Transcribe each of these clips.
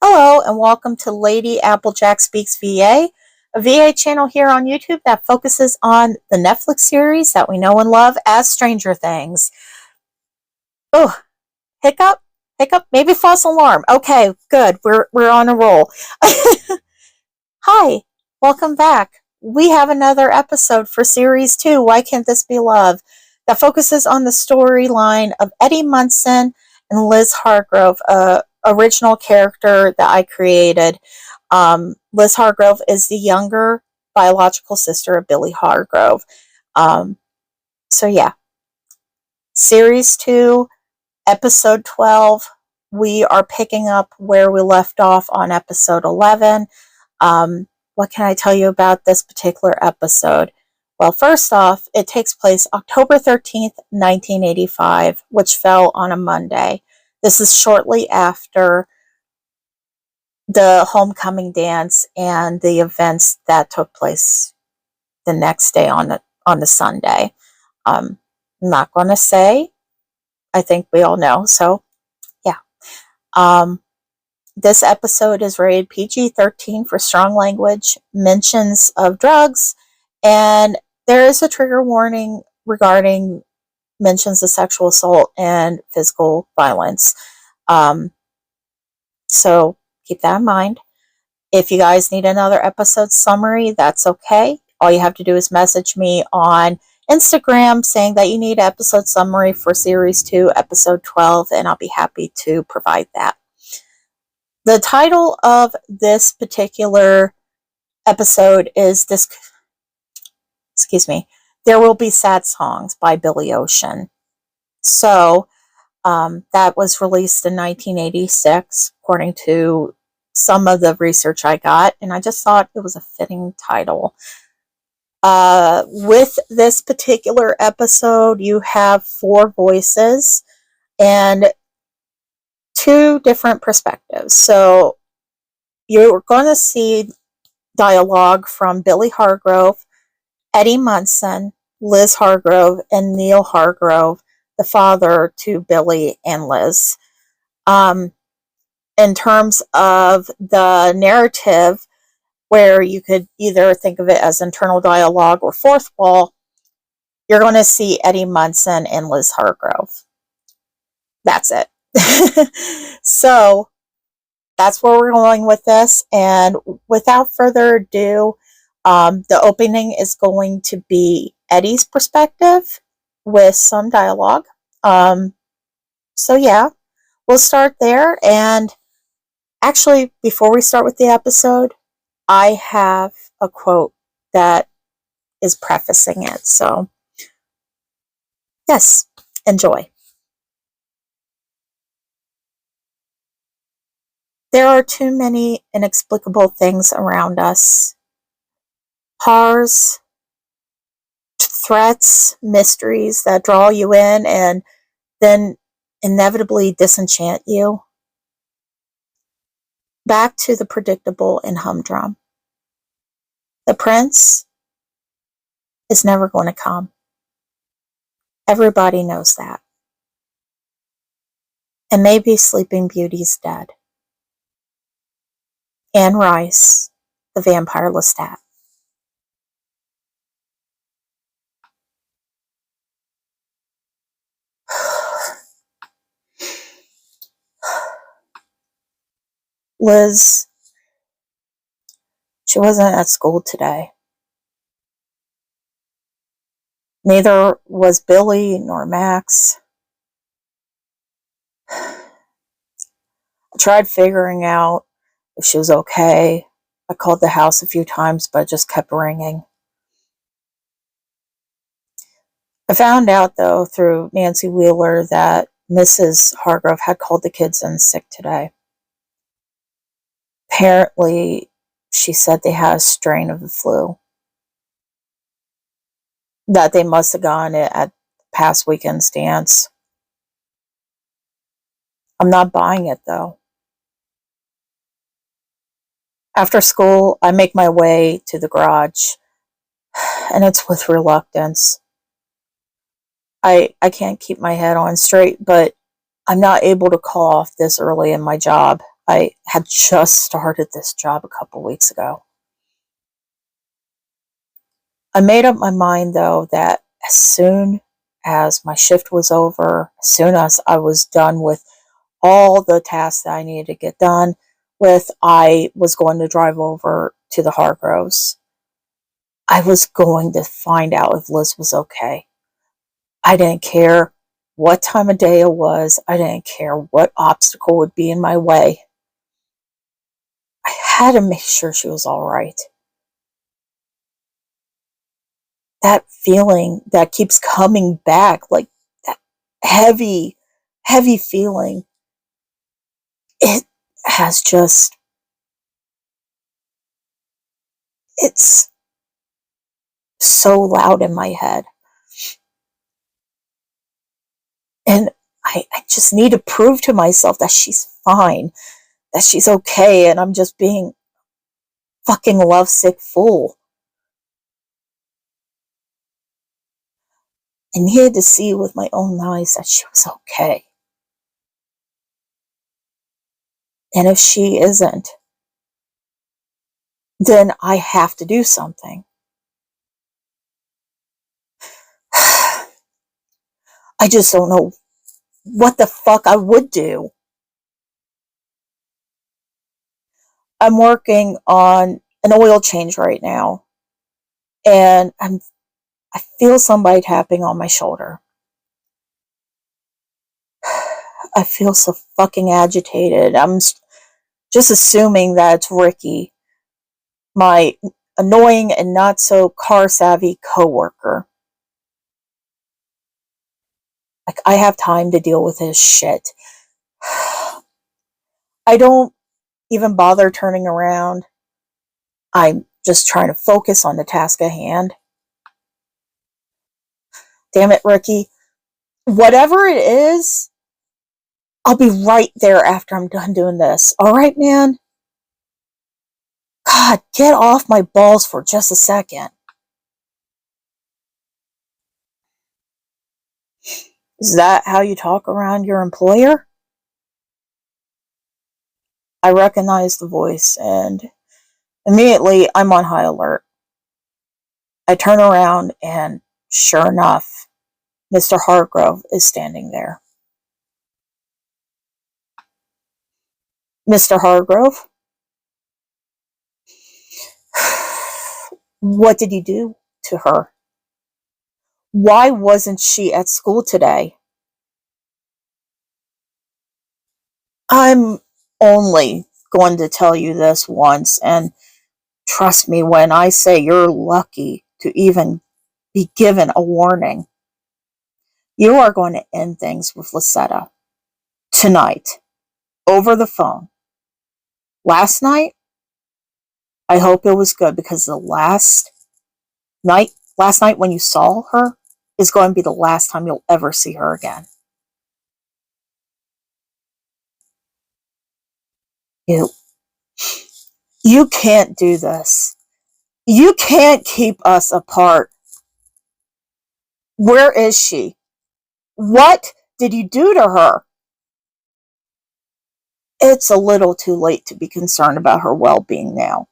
Hello and welcome to Lady Applejack Speaks VA, a VA channel here on YouTube that focuses on the Netflix series that we know and love as Stranger Things. Oh, hiccup, maybe false alarm. Okay, good. We're on a roll. Hi, welcome back. We have another episode for Series 2, Why Can't This Be Love, that focuses on the storyline of Eddie Munson and Liz Hargrove, original character that I created. Liz Hargrove is the younger biological sister of Billy Hargrove. So yeah, Series 2, Episode 12. We are picking up where we left off on Episode 11. What can I tell you about this particular episode? Well, first off, it takes place October 13th, 1985, which fell on a Monday. This is shortly after the homecoming dance and the events that took place the next day on the Sunday. I'm not going to say. I think we all know. So, yeah. This episode is rated PG-13 for strong language, mentions of drugs, and there is a trigger warning regarding mentions of sexual assault and physical violence. So keep that in mind. If you guys need another episode summary, that's okay. All you have to do is message me on Instagram saying that you need an episode summary for Series 2, Episode 12, and I'll be happy to provide that. The title of this particular episode is There Will Be Sad Songs by Billy Ocean. So, that was released in 1986, according to some of the research I got, and I just thought it was a fitting title. With this particular episode, you have 4 voices and 2 different perspectives. So you're going to see dialogue from Billy Hargrove, Eddie Munson, Liz Hargrove, and Neil Hargrove, the father to Billy and Liz. In terms of the narrative, where you could either think of it as internal dialogue or fourth wall, you're going to see Eddie Munson and Liz Hargrove. That's it. So that's where we're going with this. And without further ado, the opening is going to be Eddie's perspective with some dialogue. So yeah, we'll start there. And actually, before we start with the episode, I have a quote that is prefacing it. So yes, enjoy. There are too many inexplicable things around us. Horrors, threats, mysteries that draw you in and then inevitably disenchant you. Back to the predictable and humdrum. The prince is never going to come. Everybody knows that. And maybe Sleeping Beauty's dead. Anne Rice, the vampire Lestat. Liz, she wasn't at school today. Neither was Billy nor Max. I tried figuring out if she was okay. I called the house a few times, but it just kept ringing. I found out, though, through Nancy Wheeler that Mrs. Hargrove had called the kids in sick today. Apparently, she said they had a strain of the flu. That they must have gone at past weekend's dance. I'm not buying it, though. After school, I make my way to the garage, and it's with reluctance. I can't keep my head on straight, but I'm not able to call off this early in my job. I had just started this job a couple weeks ago. I made up my mind, though, that as soon as my shift was over, as soon as I was done with all the tasks that I needed to get done with, I was going to drive over to the Hargroves. I was going to find out if Liz was okay. I didn't care what time of day it was. I didn't care what obstacle would be in my way. I had to make sure she was all right. That feeling that keeps coming back, like that heavy, heavy feeling, it has just, it's so loud in my head. And I just need to prove to myself that she's fine, that she's okay, and I'm just being fucking lovesick fool. I needed to see with my own eyes that she was okay. And if she isn't, then I have to do something. I just don't know what the fuck I would do. I'm working on an oil change right now, and I feel somebody tapping on my shoulder. I feel so fucking agitated. I'm just assuming that it's Ricky, my annoying and not so car savvy coworker. Like, I have time to deal with his shit. I don't even bother turning around. I'm just trying to focus on the task at hand. Damn it, Ricky. Whatever it is, I'll be right there after I'm done doing this. All right, man? God, get off my balls for just a second. Is that how you talk around your employer? I recognize the voice, and immediately I'm on high alert. I turn around, and sure enough, Mr. Hargrove is standing there. Mr. Hargrove? What did you do to her? Why wasn't she at school today? I'm only going to tell you this once, and trust me when I say you're lucky to even be given a warning. You are going to end things with Lisetta tonight, over the phone. Last night, I hope it was good, because the last night when you saw her is going to be the last time you'll ever see her again. You can't do this. You can't keep us apart. Where is she? What did you do to her? It's a little too late to be concerned about her well-being now.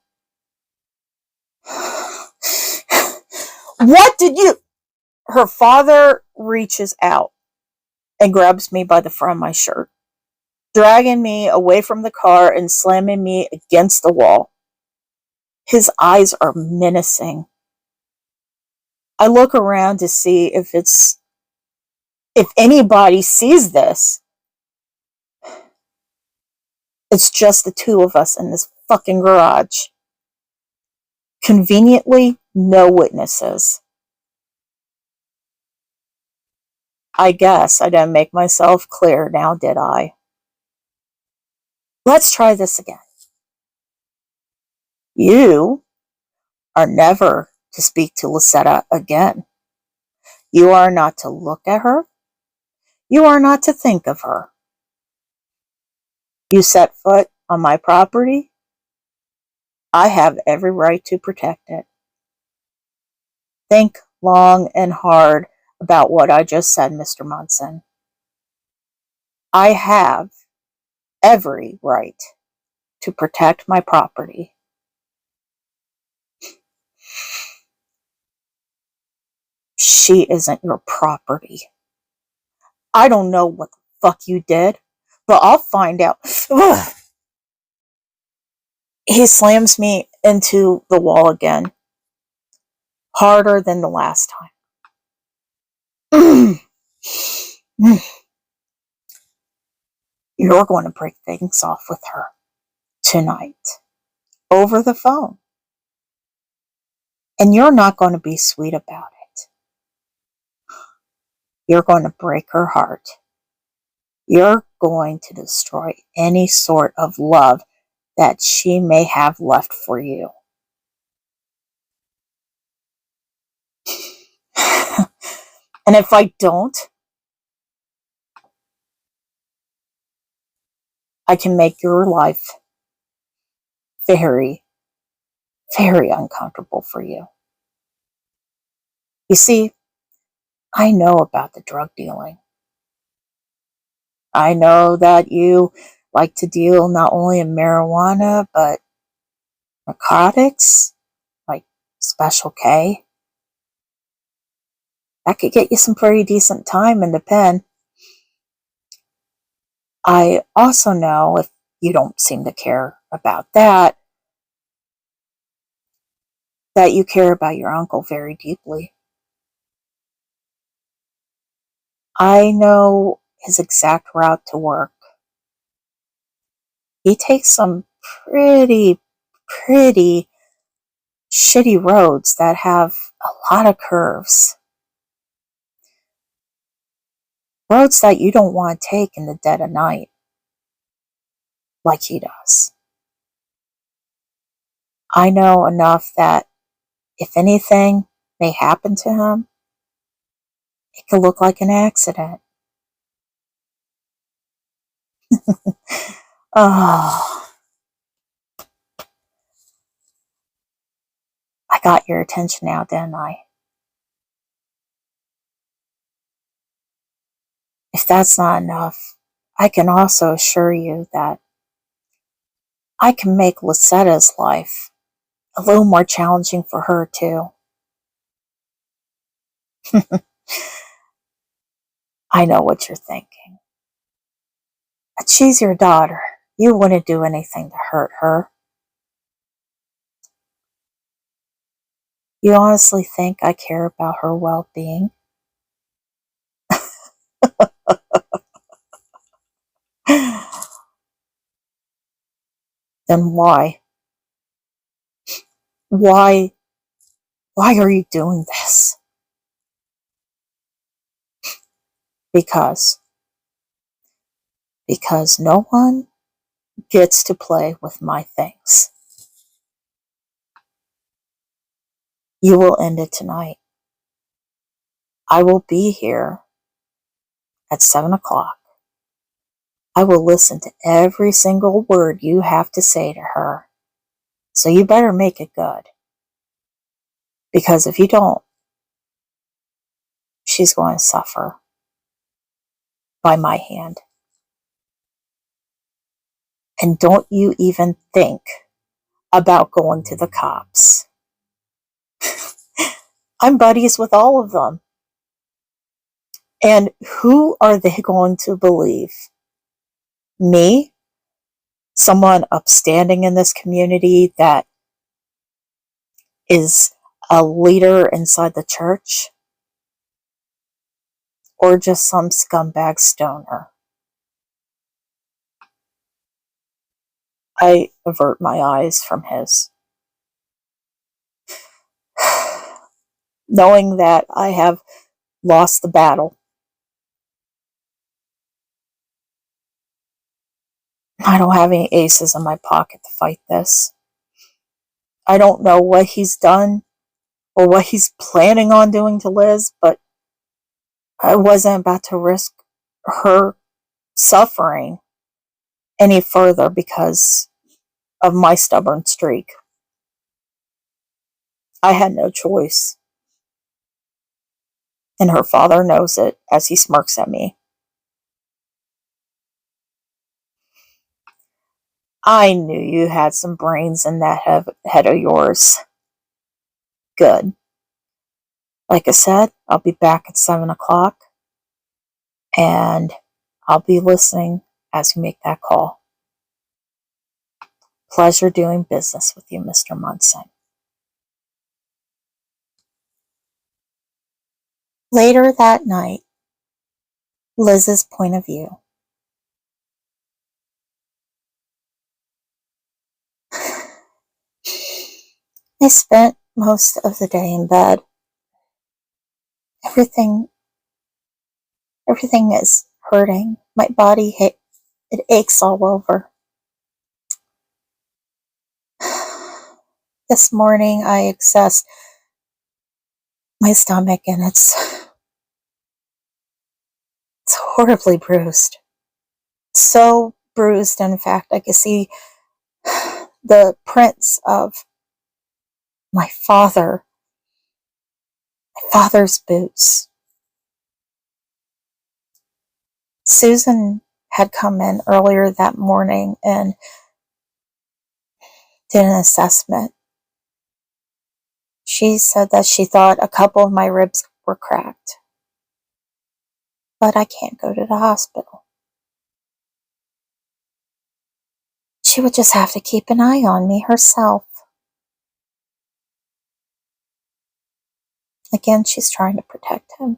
What did you... Her father reaches out and grabs me by the front of my shirt, dragging me away from the car and slamming me against the wall. His eyes are menacing. I look around to see if anybody sees this. It's just the two of us in this fucking garage. Conveniently, no witnesses. I guess I didn't make myself clear now, did I? Let's try this again. You are never to speak to Lisetta again. You are not to look at her. You are not to think of her. You set foot on my property. I have every right to protect it. Think long and hard about what I just said, Mr. Munson. I have every right to protect my property. She isn't your property. I don't know what the fuck you did, but I'll find out. Ugh. He slams me into the wall again, harder than the last time. You're going to break things off with her tonight, over the phone. And you're not going to be sweet about it. You're going to break her heart. You're going to destroy any sort of love that she may have left for you. And if I don't, I can make your life very, very uncomfortable for you. You see, I know about the drug dealing. I know that you like to deal not only in marijuana, but narcotics, like Special K. That could get you some pretty decent time in the pen. I also know, if you don't seem to care about that, that you care about your uncle very deeply. I know his exact route to work. He takes some pretty shitty roads that have a lot of curves. Roads that you don't want to take in the dead of night, like he does. I know enough that if anything may happen to him, it could look like an accident. Oh, I got your attention now, didn't I? If that's not enough, I can also assure you that I can make Lisetta's life a little more challenging for her, too. I know what you're thinking. But she's your daughter. You wouldn't do anything to hurt her. You honestly think I care about her well-being? Then why? Why are you doing this? Because no one gets to play with my things. You will end it tonight. I will be here at 7 o'clock. I will listen to every single word you have to say to her. So you better make it good. Because if you don't, she's going to suffer by my hand. And don't you even think about going to the cops. I'm buddies with all of them. And who are they going to believe? Me? Someone upstanding in this community that is a leader inside the church? Or just some scumbag stoner? I avert my eyes from his, knowing that I have lost the battle. I don't have any aces in my pocket to fight this. I don't know what he's done or what he's planning on doing to Liz, but I wasn't about to risk her suffering any further because of my stubborn streak. I had no choice. And her father knows it as he smirks at me. I knew you had some brains in that head of yours. Good. Like I said, I'll be back at 7 o'clock, and I'll be listening as you make that call. Pleasure doing business with you, Mr. Munson. Later that night, Liz's point of view. I spent most of the day in bed. Everything is hurting. My body, it aches all over. This morning I accessed my stomach, and it's horribly bruised. So bruised, in fact, I could see the prints of my father's boots. Susan had come in earlier that morning and did an assessment. She said that she thought a couple of my ribs were cracked. But I can't go to the hospital. She would just have to keep an eye on me herself. Again, she's trying to protect him,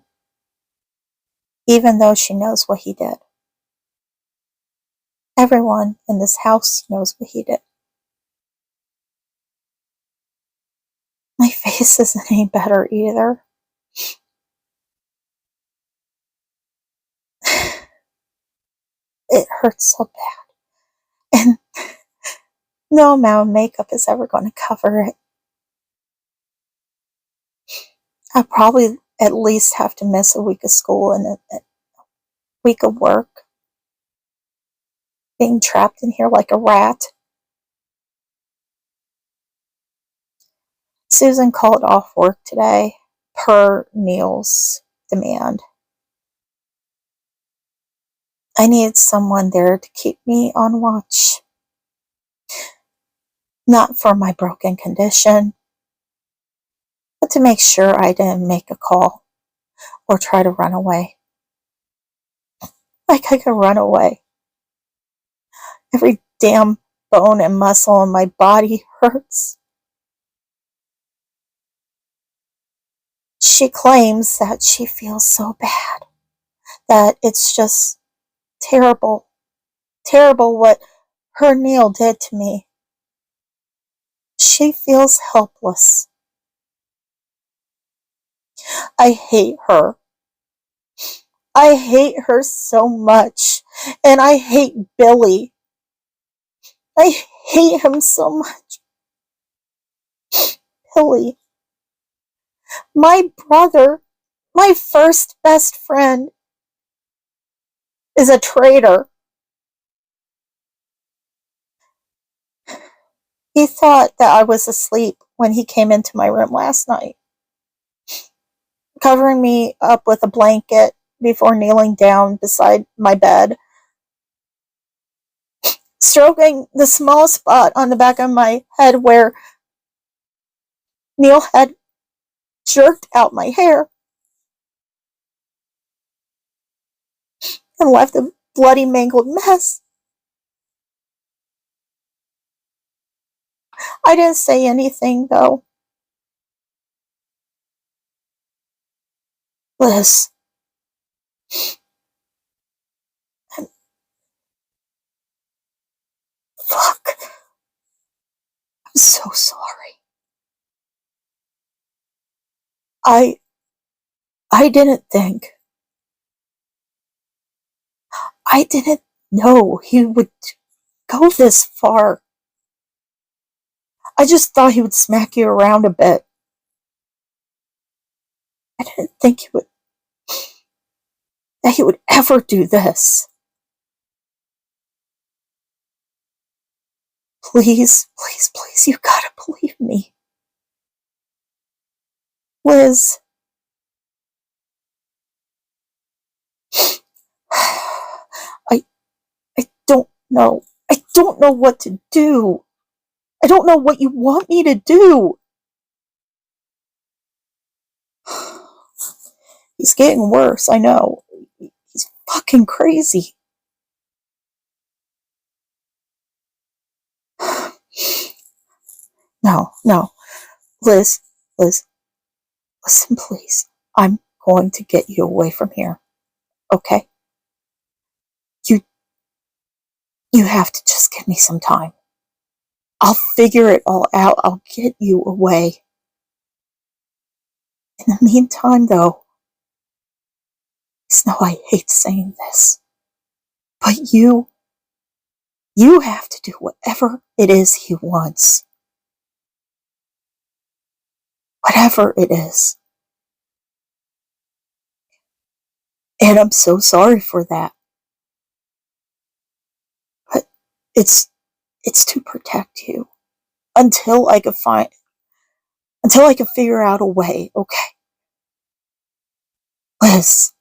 even though she knows what he did. Everyone in this house knows what he did. My face isn't any better either. It hurts so bad. And no amount of makeup is ever going to cover it. I'll probably at least have to miss a week of school and a week of work. Being trapped in here like a rat. Susan called off work today, per Neil's demand. I needed someone there to keep me on watch. Not for my broken condition, but to make sure I didn't make a call or try to run away. Like I could run away. Every damn bone and muscle in my body hurts. She claims that she feels so bad, that it's just terrible, terrible what her Neil did to me. She feels helpless. I hate her. I hate her so much. And I hate Billy. I hate him so much. Billy. My brother, my first best friend, is a traitor. He thought that I was asleep when he came into my room last night, covering me up with a blanket before kneeling down beside my bed, stroking the small spot on the back of my head where Neil had jerked out my hair and left a bloody, mangled mess. I didn't say anything, though. Liz. And fuck. I'm so sorry. I didn't think. I didn't know he would go this far. I just thought he would smack you around a bit. I didn't think that he would ever do this. Please, please, please, you gotta believe me. Liz. I don't know. I don't know what to do. I don't know what you want me to do. He's getting worse, I know. He's fucking crazy. No. Liz, listen, please. I'm going to get you away from here, okay? You have to just give me some time. I'll figure it all out. I'll get you away. In the meantime, though, Snow, I hate saying this, but you have to do whatever it is he wants. Whatever it is. And I'm so sorry for that. But it's to protect you until I can figure out a way, okay? Liz,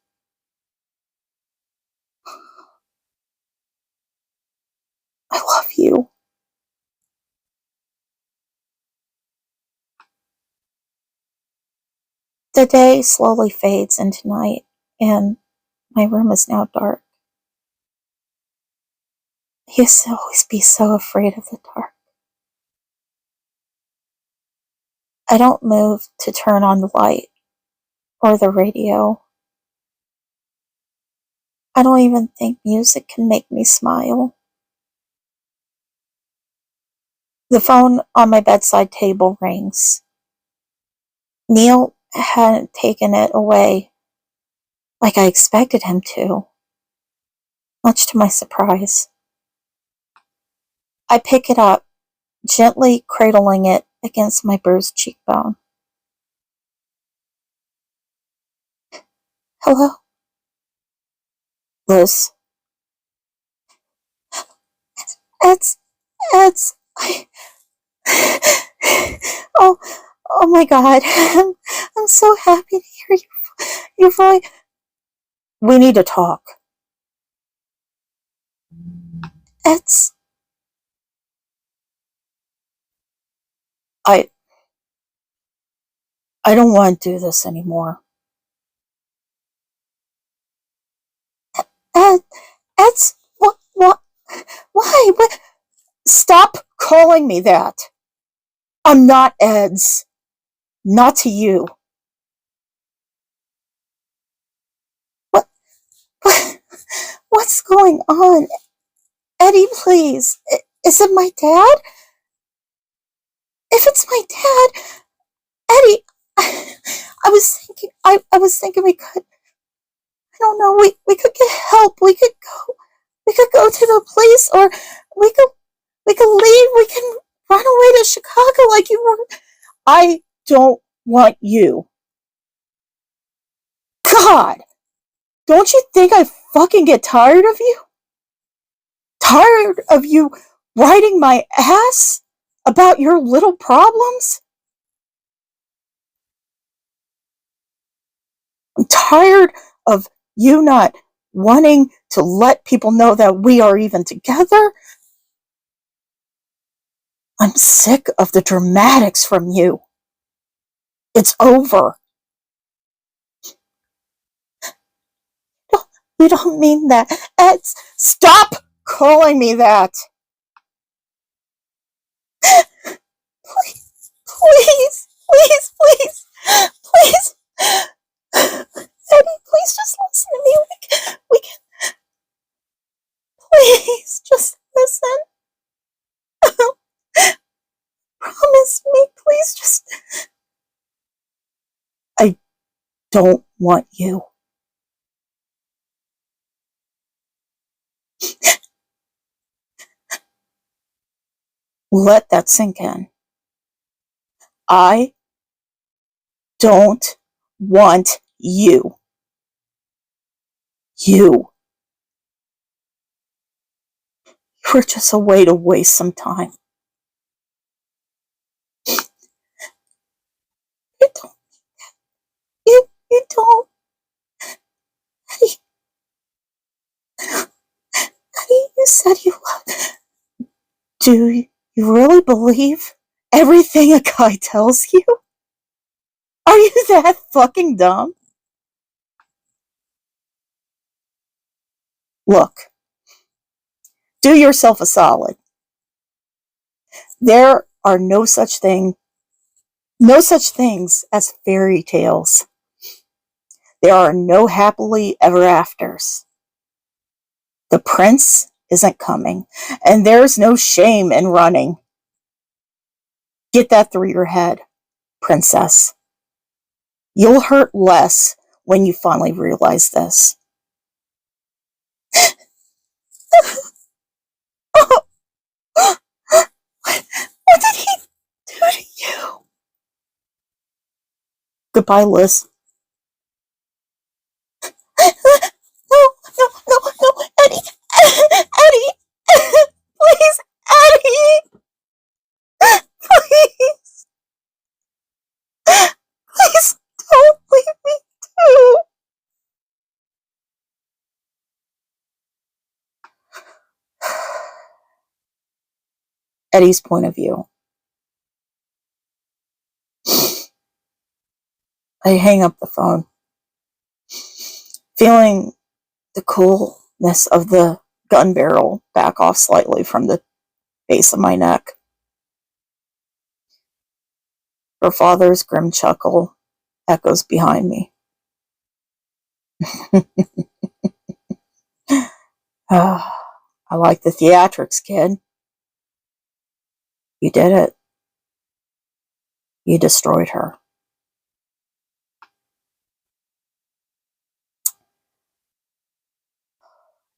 I love you. The day slowly fades into night, and my room is now dark. I used to always be so afraid of the dark. I don't move to turn on the light or the radio. I don't even think music can make me smile. The phone on my bedside table rings. Neil hadn't taken it away like I expected him to, much to my surprise. I pick it up, gently cradling it against my bruised cheekbone. Hello? Liz. It's, oh, oh my God. I'm so happy to hear your voice. We need to talk. It's, I don't want to do this anymore. It's, what, why? What? Stop calling me that. I'm not Ed's. Not to you. What's going on? Eddie, please. Is it my dad? If it's my dad, Eddie, I was thinking we could, I don't know, we could get help. We could go to the police, or we could leave. We can run away to Chicago like you were. I don't want you. God, don't you think I fucking get tired of you? Tired of you riding my ass about your little problems? I'm tired of you not wanting to let people know that we are even together. I'm sick of the dramatics from you. It's over. You don't mean that. Stop calling me that. Please. Eddie, please just listen to me. We can, please just listen. Promise me, please just. I don't want you. Let that sink in. I don't want you. You're just a way to waste some time. You don't. You don't. Eddie, you said you loved. Do you really believe everything a guy tells you? Are you that fucking dumb? Look, do yourself a solid. There are no such things as fairy tales. There are no happily ever afters. The prince isn't coming, and there's no shame in running. Get that through your head, princess. You'll hurt less when you finally realize this. What did he do to you? Goodbye, Liz. No, Eddie. Eddie. Please, Eddie. Please. Please don't leave me too. Eddie's point of view. I hang up the phone, feeling the coolness of the gun barrel back off slightly from the base of my neck. Her father's grim chuckle echoes behind me. I like the theatrics, kid. You did it. You destroyed her.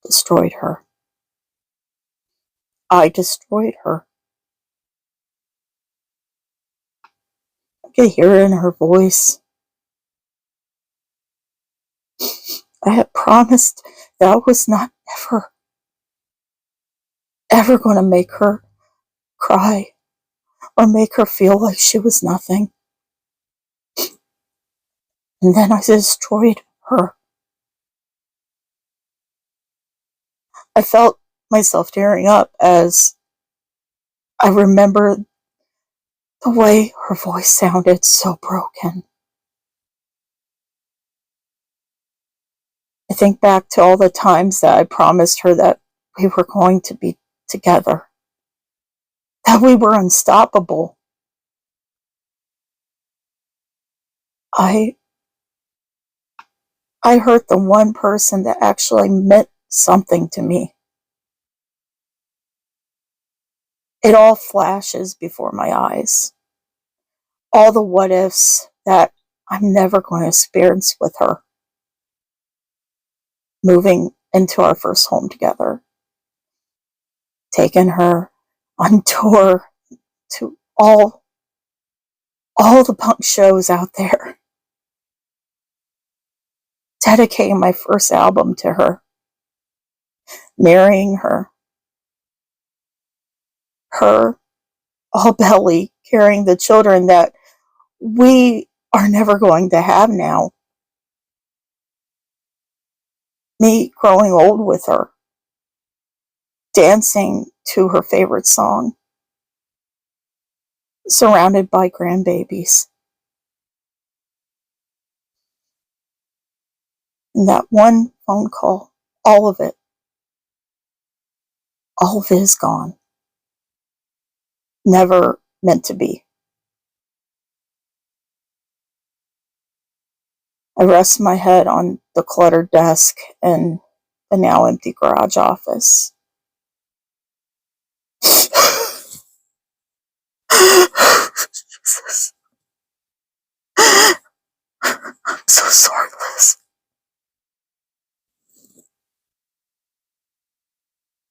Destroyed her. I destroyed her. I could hear it in her voice. I had promised that I was not ever going to make her cry or make her feel like she was nothing. And then I destroyed her. I felt myself tearing up as I remembered the way her voice sounded so broken. I think back to all the times that I promised her that we were going to be together, that we were unstoppable. I hurt the one person that actually meant something to me. It all flashes before my eyes. All the what ifs that I'm never going to experience with her. Moving into our first home together. Taking her on tour to all the punk shows out there. Dedicating my first album to her. Marrying her. Her, all belly, carrying the children that we are never going to have now. Me growing old with her. Dancing to her favorite song. Surrounded by grandbabies. And that one phone call, all of it is gone. Never meant to be. I rest my head on the cluttered desk in the now empty garage office. Jesus. I'm so sorry.